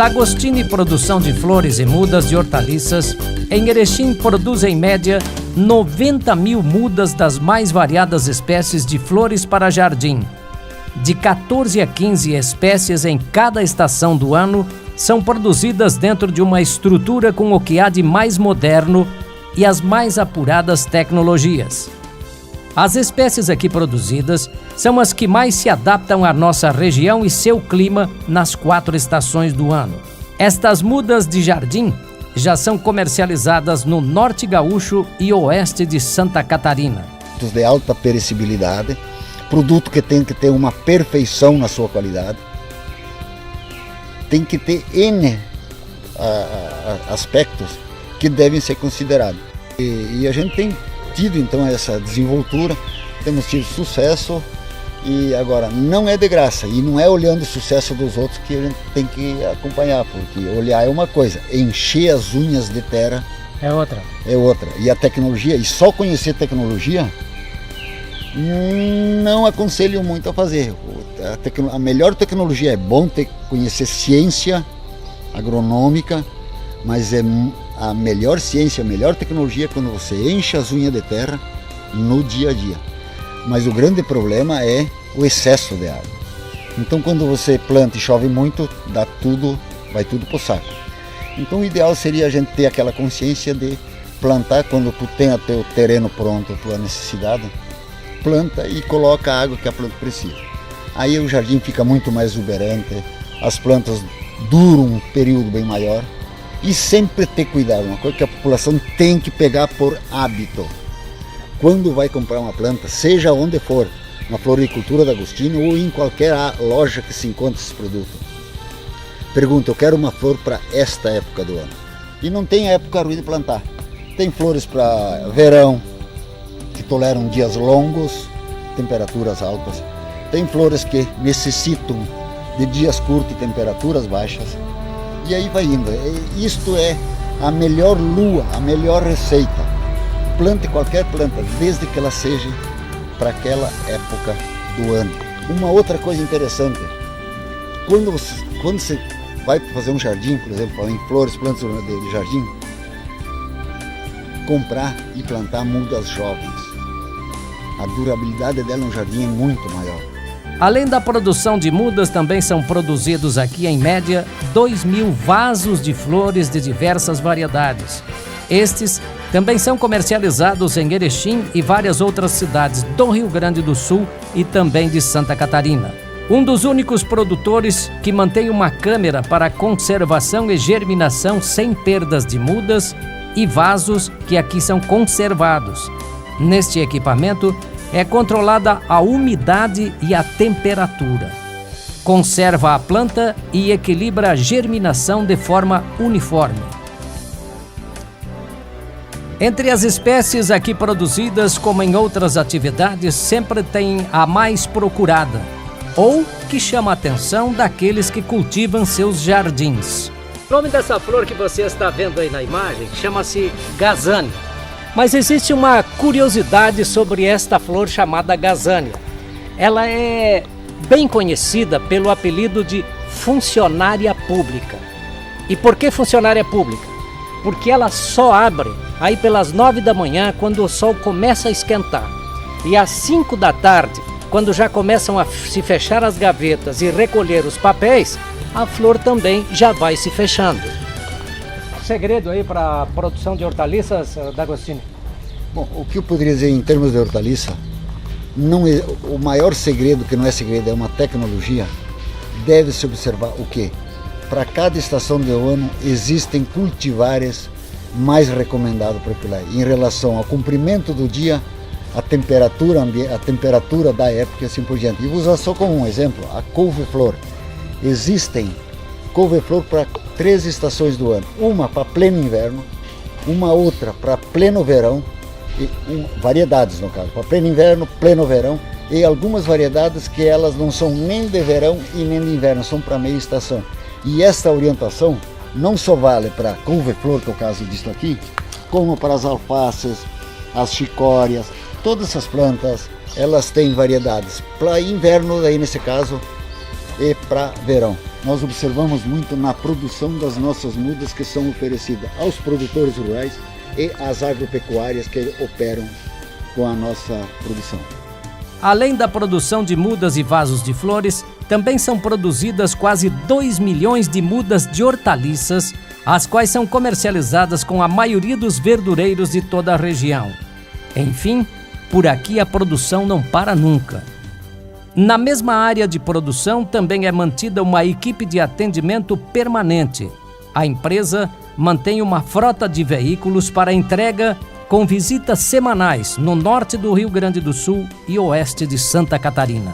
D'Agostini Produção de Flores e Mudas de Hortaliças, em Erechim produz em média 90 mil mudas das mais variadas espécies de flores para jardim. De 14 a 15 espécies em cada estação do ano são produzidas dentro de uma estrutura com o que há de mais moderno e as mais apuradas tecnologias. As espécies aqui produzidas são as que mais se adaptam à nossa região e seu clima nas 4 estações do ano. Estas mudas de jardim já são comercializadas no Norte Gaúcho e Oeste de Santa Catarina. De alta perecibilidade, produto que tem que ter uma perfeição na sua qualidade, tem que ter N aspectos que devem ser considerados. E a gente tem tido então essa desenvoltura, temos tido sucesso, e agora não é de graça, e não é olhando o sucesso dos outros que a gente tem que acompanhar, porque olhar é uma coisa, encher as unhas de terra é outra. E a tecnologia, e só conhecer tecnologia, não aconselho muito a fazer. A melhor tecnologia é bom conhecer ciência agronômica, mas a melhor ciência, a melhor tecnologia é quando você enche as unhas de terra no dia a dia. Mas o grande problema é o excesso de água. Então quando você planta e chove muito, vai tudo pro saco. Então o ideal seria a gente ter aquela consciência de plantar quando tu tem o teu terreno pronto, a tua necessidade, planta e coloca a água que a planta precisa. Aí o jardim fica muito mais exuberante, as plantas duram um período bem maior. E sempre ter cuidado, uma coisa que a população tem que pegar por hábito. Quando vai comprar uma planta, seja onde for, na floricultura da D'Agostini ou em qualquer loja que se encontre esse produto, pergunta: eu quero uma flor para esta época do ano. E não tem época ruim de plantar. Tem flores para verão, que toleram dias longos, temperaturas altas. Tem flores que necessitam de dias curtos e temperaturas baixas. E aí vai indo. Isto é a melhor lua, a melhor receita. Plante qualquer planta, desde que ela seja para aquela época do ano. Uma outra coisa interessante, quando você vai fazer um jardim, por exemplo, em flores, plantas de jardim, comprar e plantar mudas jovens. A durabilidade dela no jardim é muito maior. Além da produção de mudas, também são produzidos aqui, em média, 2.000 vasos de flores de diversas variedades. Estes também são comercializados em Erechim e várias outras cidades do Rio Grande do Sul e também de Santa Catarina. Um dos únicos produtores que mantém uma câmera para conservação e germinação sem perdas de mudas e vasos que aqui são conservados. Neste equipamento, é controlada a umidade e a temperatura. Conserva a planta e equilibra a germinação de forma uniforme. Entre as espécies aqui produzidas, como em outras atividades, sempre tem a mais procurada, ou que chama a atenção daqueles que cultivam seus jardins. O nome dessa flor que você está vendo aí na imagem chama-se gazânia. Mas existe uma curiosidade sobre esta flor chamada gazânia. Ela é bem conhecida pelo apelido de funcionária pública. E por que funcionária pública? Porque ela só abre aí pelas 9 da manhã, quando o sol começa a esquentar. E às 5 da tarde, quando já começam a se fechar as gavetas e recolher os papéis, a flor também já vai se fechando. Segredo aí para a produção de hortaliças, D'Agostini? Bom, o que eu poderia dizer em termos de hortaliça, o maior segredo, que não é segredo, é uma tecnologia. Deve-se observar o quê? Para cada estação do ano existem cultivares mais recomendados para pilar, em relação ao comprimento do dia, a temperatura da época e assim por diante. E vou usar só como um exemplo, a couve-flor. Existem couve-flor para 3 estações do ano, uma para pleno inverno, uma outra para pleno verão, variedades no caso, para pleno inverno, pleno verão, e algumas variedades que elas não são nem de verão e nem de inverno, são para meia estação. E esta orientação não só vale para couve-flor, que é o caso disso aqui, como para as alfaces, as chicórias, todas essas plantas, elas têm variedades para inverno, aí nesse caso, e para verão. nós observamos muito na produção das nossas mudas que são oferecidas aos produtores rurais e às agropecuárias que operam com a nossa produção. Além da produção de mudas e vasos de flores, também são produzidas quase 2 milhões de mudas de hortaliças, as quais são comercializadas com a maioria dos verdureiros de toda a região. Enfim, por aqui a produção não para nunca. Na mesma área de produção também é mantida uma equipe de atendimento permanente. A empresa mantém uma frota de veículos para entrega com visitas semanais no norte do Rio Grande do Sul e oeste de Santa Catarina.